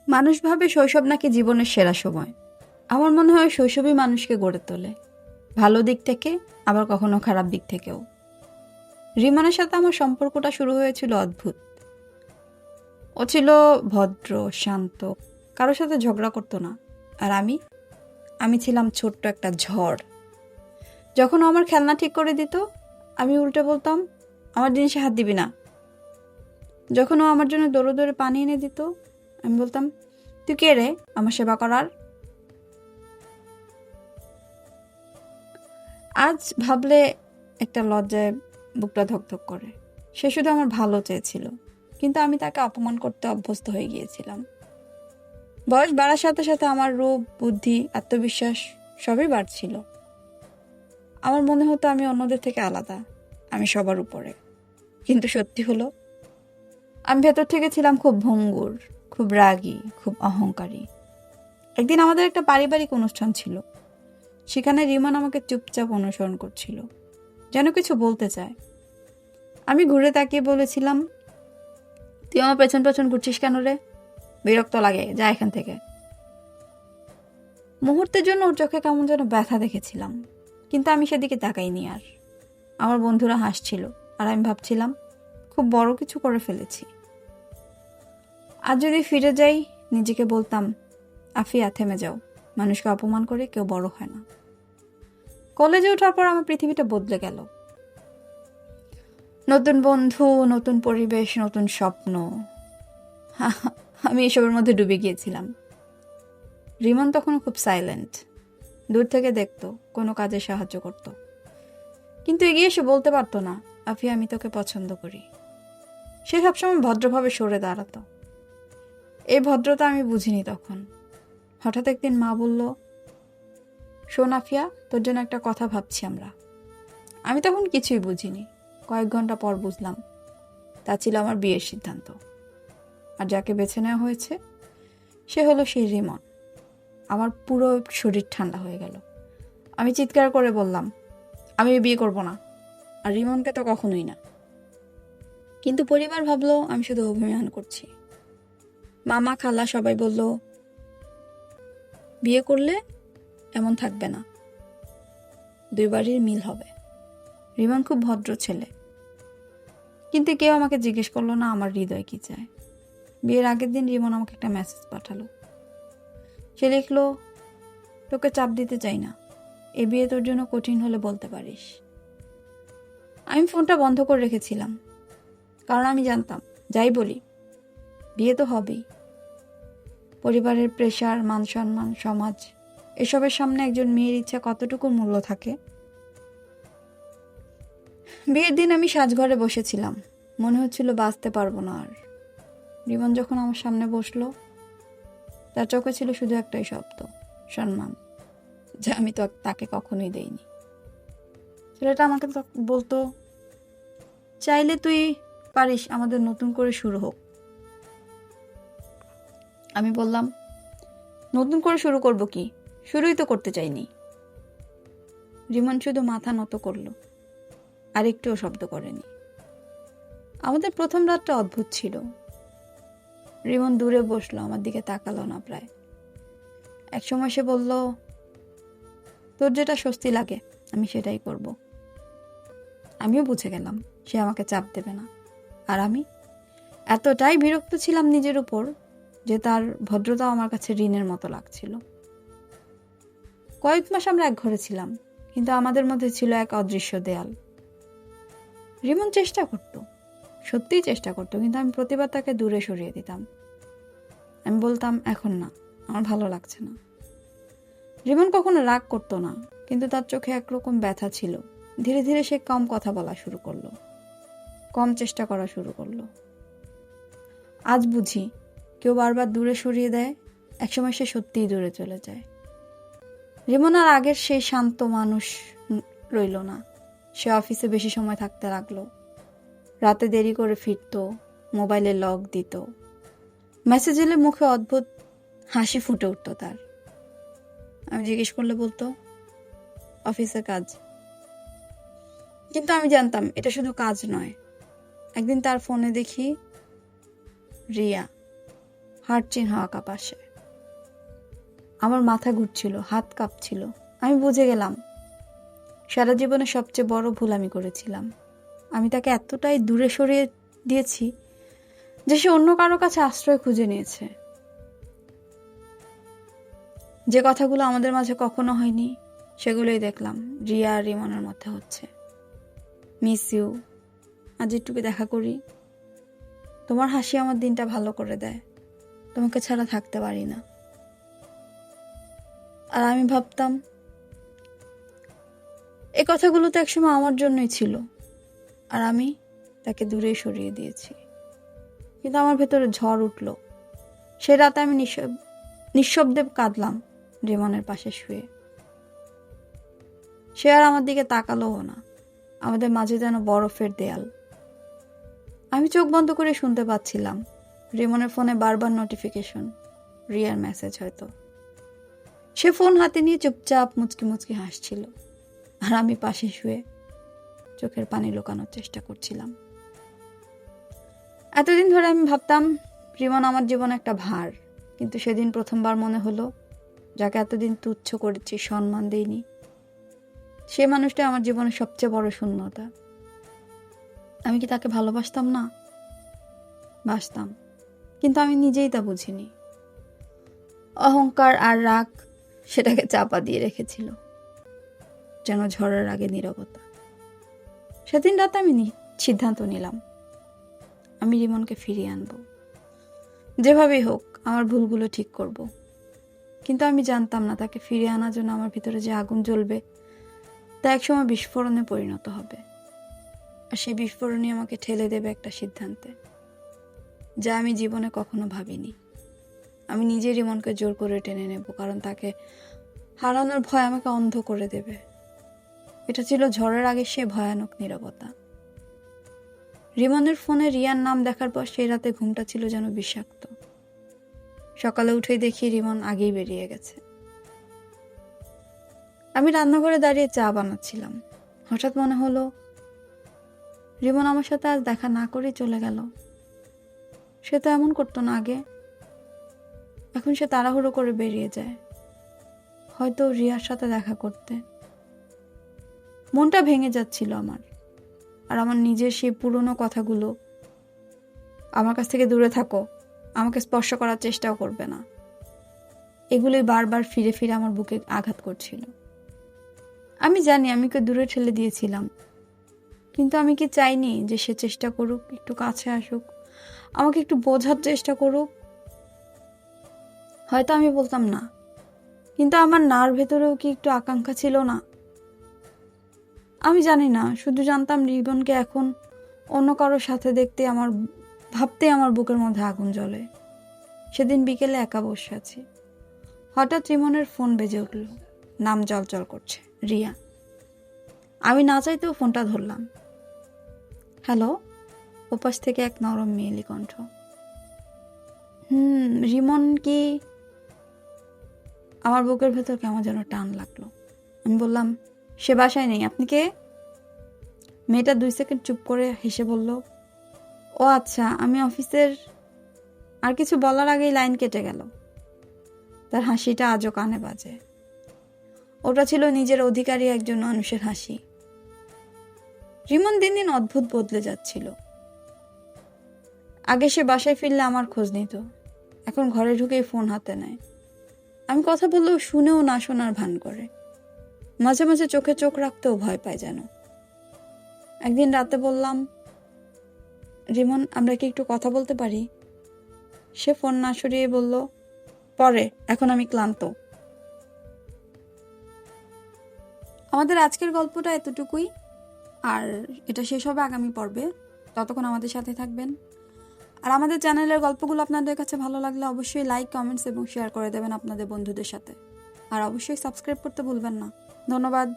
মানুষ ভাবে শৈশব নাকি জীবনের সেরা সময়। আমার মনে হয় শৈশবই মানুষকে গড়ে তোলে, ভালো দিক থেকে, আবার কখনো খারাপ দিক থেকেও। রিমানের সাথে আমার সম্পর্কটা শুরু হয়েছিল অদ্ভুত। ও ছিল ভদ্র, শান্ত, কারোর সাথে ঝগড়া করতো না। আর আমি ছিলাম ছোট্ট একটা ঝড়। যখন ও আমার খেলনা ঠিক করে দিত, আমি উল্টে বলতাম, আমার জিনিসে হাত দিবি না। যখন ও আমার জন্য দৌড়ে দৌড়ে পানি এনে দিত, আমি বলতাম, তুই কে রে আমার সেবা করার? আজ ভাবলে একটা লজ্জায় বুকটা ধকধক করে। সে শুধু আমার ভালো চেয়েছিল, কিন্তু আমি তাকে অপমান করতে অভ্যস্ত হয়ে গিয়েছিলাম। বয়স বাড়ার সাথে সাথে আমার রূপ, বুদ্ধি, আত্মবিশ্বাস সবই বাড়ছিল। আমার মনে হতো আমি অন্যদের থেকে আলাদা, আমি সবার উপরে। কিন্তু সত্যি হলো, আমি ভেতর থেকে ছিলাম খুব ভঙ্গুর, খুব রাগী, খুব অহংকারী। একদিন আমাদের একটা পারিবারিক অনুষ্ঠান ছিল। সেখানে রিমান আমাকে চুপচাপ অনুসরণ করছিল, যেন কিছু বলতে চায়। আমি ঘুরে তাকিয়ে বলেছিলাম, তুই আমার পেছন পেছন ঘুরছিস কেন রে? বিরক্ত লাগে, যা এখান থেকে। মুহূর্তের জন্য ওর চোখে কেমন যেন ব্যথা দেখেছিলাম, কিন্তু আমি সেদিকে তাকাইনি আর। আমার বন্ধুরা হাসছিল, আর আমি ভাবছিলাম খুব বড় কিছু করে ফেলেছি। আজ যদি ফিরে যাই, নিজেকে বলতাম, আফিয়া থেমে যাও, মানুষকে অপমান করে কেউ বড় হয় না। কলেজে ওঠার পর আমার পৃথিবীটা বদলে গেল। নতুন বন্ধু, নতুন পরিবেশ, নতুন স্বপ্ন। আমি এসবের মধ্যে ডুবে গিয়েছিলাম। রিমন তখনও খুব সাইলেন্ট। দূর থেকে দেখতো, কোনো কাজে সাহায্য করত, কিন্তু এগিয়ে এসে বলতে পারতো না, আফিয়া আমি তোকে পছন্দ করি। সে সবসময় ভদ্রভাবে সরে দাঁড়াতো। এই ভদ্রতা আমি বুঝিনি তখন। হঠাৎ একদিন মা বলল, শোন আফিয়া, তোর জন্য একটা কথা ভাবছি আমরা। আমি তখন কিছুই বুঝিনি। কয়েক ঘন্টা পর বুঝলাম, তা ছিল আমার বিয়ের সিদ্ধান্ত। আর যাকে বেছে নেওয়া হয়েছে, সে হলো সেই রিমন। আমার পুরো শরীর ঠান্ডা হয়ে গেল। আমি চিৎকার করে বললাম, আমি বিয়ে করব না, আর রিমনকে তো কখনোই না। কিন্তু পরিবার ভাবলো আমি শুধু অভিমান করছি। মামা, খালা সবাই বলল, বিয়ে করলে এমন থাকবে না, দুই বাড়ির মিল হবে। রিমন খুব ভদ্র ছেলে, কিন্তু কেউ আমাকে জিজ্ঞেস করলো না আমার হৃদয় কি চায়। বিয়ের আগের দিন রিমন আমাকে একটা মেসেজ পাঠালো। সে লিখলো, তোকে চাপ দিতে চাই না, এ বিয়ে তোর জন্য কঠিন হলে বলতে পারিস। আমি ফোনটা বন্ধ করে রেখেছিলাম, কারণ আমি জানতাম, যাই বলি, বিয়ে তো হবেই। পরিবারের প্রেশার, মান সম্মান, সমাজ, এসবের সামনে একজন মেয়ের ইচ্ছা কতটুকু মূল্য থাকে। বিয়ের দিন আমি সাজঘরে বসেছিলাম, মনে হচ্ছিল বাঁচতে পারবো না আর। রিমন যখন আমার সামনে বসলো, তার চোখে ছিল শুধু একটাই শব্দ, সম্মান, যা আমি তো তাকে কখনোই দেইনি। ছেলেটা আমাকে বলতো, চাইলে তুই পারিস, আমাদের নতুন করে শুরু হোক। আমি বললাম, নতুন করে শুরু করব কি, শুরুই তো করতে চাইনি। রিমন শুধু মাথা নত করলো, আর একটুও শব্দ করেনি। আমাদের প্রথম রাতটা অদ্ভুত ছিল। রিমন দূরে বসলো, আমার দিকে তাকালো না প্রায়। একসময় সে বলল, তোর যেটা স্বস্তি লাগে আমি সেটাই করব। আমিও বুঝে গেলাম সে আমাকে চাপ দেবে না। আর আমি এতটাই বিরক্ত ছিলাম নিজের উপর যে তার ভদ্রতা আমার কাছে ঋণের মতো লাগছিল। কয়েক মাস আমরা এক ঘরে ছিলাম, কিন্তু আমাদের মধ্যে ছিল এক অদৃশ্য দেয়াল। রিমন চেষ্টা করত, সত্যিই চেষ্টা করতো, কিন্তু আমি প্রতিবার তাকে দূরে সরিয়ে দিতাম। আমি বলতাম, এখন না, আমার ভালো লাগছে না। রিমন কখনো রাগ করতো না, কিন্তু তার চোখে একরকম ব্যথা ছিল। ধীরে ধীরে সে কম কথা বলা শুরু করলো, কম চেষ্টা করা শুরু করলো। আজ বুঝি, কেউ বারবার দূরে সরিয়ে দেয়, একসময় সে সত্যিই দূরে চলে যায়। রিমন আর আগের সেই শান্ত মানুষ রইল না। সে অফিসে বেশি সময় থাকতে লাগলো, রাতে দেরি করে ফিরতো, মোবাইলে লক দিত, মেসেজ এলে মুখে অদ্ভুত হাসি ফুটে উঠত তার। আমি জিজ্ঞেস করলে বলতো, অফিসের কাজ। কিন্তু আমি জানতাম এটা শুধু কাজ নয়। একদিন তার ফোনে দেখি রিয়া। হাড়চিন হওয়া কাঁপাসে। আমার মাথা ঘুরছিল, হাত কাঁপছিল। আমি বুঝে গেলাম সারা জীবনে সবচেয়ে বড় ভুল আমি করেছিলাম। আমি তাকে এতটাই দূরে সরিয়ে দিয়েছি যে সে অন্য কারো কাছে আশ্রয় খুঁজে নিয়েছে। যে কথাগুলো আমাদের মাঝে কখনো হয়নি সেগুলোই দেখলাম রিয়া আর রিমনের মধ্যে হচ্ছে। মিস ইউ, আজ একটুকু দেখা করি। তোমার হাসি আমার দিনটা ভালো করে দেয়। তোমাকে ছাড়া থাকতে পারি না। আর আমি ভাবতাম এই কথাগুলো তো একসময় আমার জন্যই ছিল, আর আমি তাকে দূরে সরিয়ে দিয়েছি। কিন্তু আমার ভেতরে ঝড় উঠল। সে রাতে আমি নিঃশব্দে কাঁদলাম রিমনের পাশে শুয়ে। সে আর আমার দিকে তাকালোও না। আমাদের মাঝে যেন বরফের দেয়াল। আমি চোখ বন্ধ করে শুনতে পাচ্ছিলাম রিমনের ফোনে বারবার নোটিফিকেশন, রিয়ার মেসেজ হয়তো। সে ফোন হাতে নিয়ে চুপচাপ মুচকি মুচকি হাসছিল, আর আমি পাশে শুয়ে চোখের পানি লুকানোর চেষ্টা করছিলাম। এতদিন ধরে আমি ভাবতাম রিমন আমার জীবনে একটা ভার, কিন্তু সেদিন প্রথমবার মনে হলো যাকে এতদিন তুচ্ছ করেছি, সম্মান দেইনি, সে মানুষটা আমার জীবনের সবচেয়ে বড় শূন্যতা। আমি কি তাকে ভালোবাসতাম না? বাসতাম, কিন্তু আমি নিজেই তা বুঝিনি। অহংকার আর রাগ সেটাকে চাপা দিয়ে রেখেছিল, যেন ঝড়ের আগে নীরবতা। সেদিন রাতে আমি সিদ্ধান্ত নিলাম আমি রিমনকে ফিরিয়ে আনবো, যেভাবেই হোক আমার ভুলগুলো ঠিক করব। কিন্তু আমি জানতাম না তাকে ফিরিয়ে আনার জন্য আমার ভিতরে যে আগুন জ্বলবে তা একসময় বিস্ফোরণে পরিণত হবে, আর সেই বিস্ফোরণই আমাকে ঠেলে দেবে একটা সিদ্ধান্তে যা আমি জীবনে কখনো ভাবিনি। আমি নিজে রিমনকে জোর করে টেনে নেব, কারণ তাকে হারানোর ভয় আমাকে অন্ধ করে দেবে। এটা ছিল ঝড়ের আগে সে ভয়ানক নীরবতা। রিমনের ফোনে রিয়ার নাম দেখার পর সেই রাতে ঘুমটা ছিল যেন বিষাক্ত। সকালে উঠেই দেখি রিমন আগেই বেরিয়ে গেছে। আমি রান্নাঘরে দাঁড়িয়ে চা বানাচ্ছিলাম। হঠাৎ মনে হলো রিমন আমার সাথে আজ দেখা না করেই চলে গেল। সে তো এমন করতো না আগে। এখন সে তাড়াহুড়ো করে বেরিয়ে যায়, হয়তো রিয়ার সাথে দেখা করতে। মনটা ভেঙে যাচ্ছিল আমার, আর আমার নিজের সেই পুরনো কথাগুলো, আমার কাছ থেকে দূরে থাকো, আমাকে স্পর্শ করার চেষ্টাও করবে না, এগুলোই বারবার ফিরে ফিরে আমার বুকে আঘাত করছিল। আমি জানি আমি ওকে দূরে ঠেলে দিয়েছিলাম, কিন্তু আমি কি চাইনি যে সে চেষ্টা করুক, একটু কাছে আসুক, আমাকে একটু বোঝার চেষ্টা করুক? হয়তো আমি বলতাম না, কিন্তু আমার নার ভেতরেও কি একটু আকাঙ্ক্ষা ছিল না? আমি জানি না, শুধু জানতাম রিবনকে এখন অন্য কারোর সাথে ভাবতে আমার বুকের মধ্যে আগুন জ্বলে। সেদিন বিকেলে একা বসে আছি, হঠাৎ রিমনের ফোন বেজে উঠল। নাম জলজল করছে, রিয়া। আমি না চাইতেও ফোনটা ধরলাম। হ্যালো, ওপাশ থেকে এক নরম মেয়েলি কণ্ঠ। রিমন কি? আমার বুকের ভেতর কেমন যেন টান লাগলো। আমি বললাম, সে বাসায় নেই। আপনি কে? মেয়েটা 2 সেকেন্ড চুপ করে হেসে বলল, ও আচ্ছা, আমি অফিসের। আর কিছু বলার আগেই লাইন কেটে গেল। তার হাসিটা আজও কানে বাজে। ওটা ছিল নিজের অধিকারী একজন মানুষের হাসি। রিমন দিন দিন অদ্ভুত বদলে যাচ্ছিল। আগে সে বাসায় ফিরলে আমার খোঁজ নিত, এখন ঘরে ঢুকেই ফোন হাতে নেয়। আমি কথা বললেও শুনেও না শোনার ভান করে। মাঝে মাঝে চোখে চোখ রাখতেও ভয় পায় যেন। একদিন রাতে বললাম, রিমন, আমরা কি একটু কথা বলতে পারি? সে ফোন না সরিয়ে বলল, পরে, এখন আমি ক্লান্ত। আমাদের আজকের গল্পটা এতটুকুই, আর এটা শেষ হবে আগামী পর্বে। ততক্ষণ আমাদের সাথে থাকবেন। আর আমাদের চ্যানেলের গল্পগুলো আপনাদের কাছে ভালো লাগলে অবশ্যই লাইক, কমেন্টস এবং শেয়ার করে দেবেন আপনাদের বন্ধুদের সাথে। আর অবশ্যই সাবস্ক্রাইব করতে ভুলবেন না। ধন্যবাদ।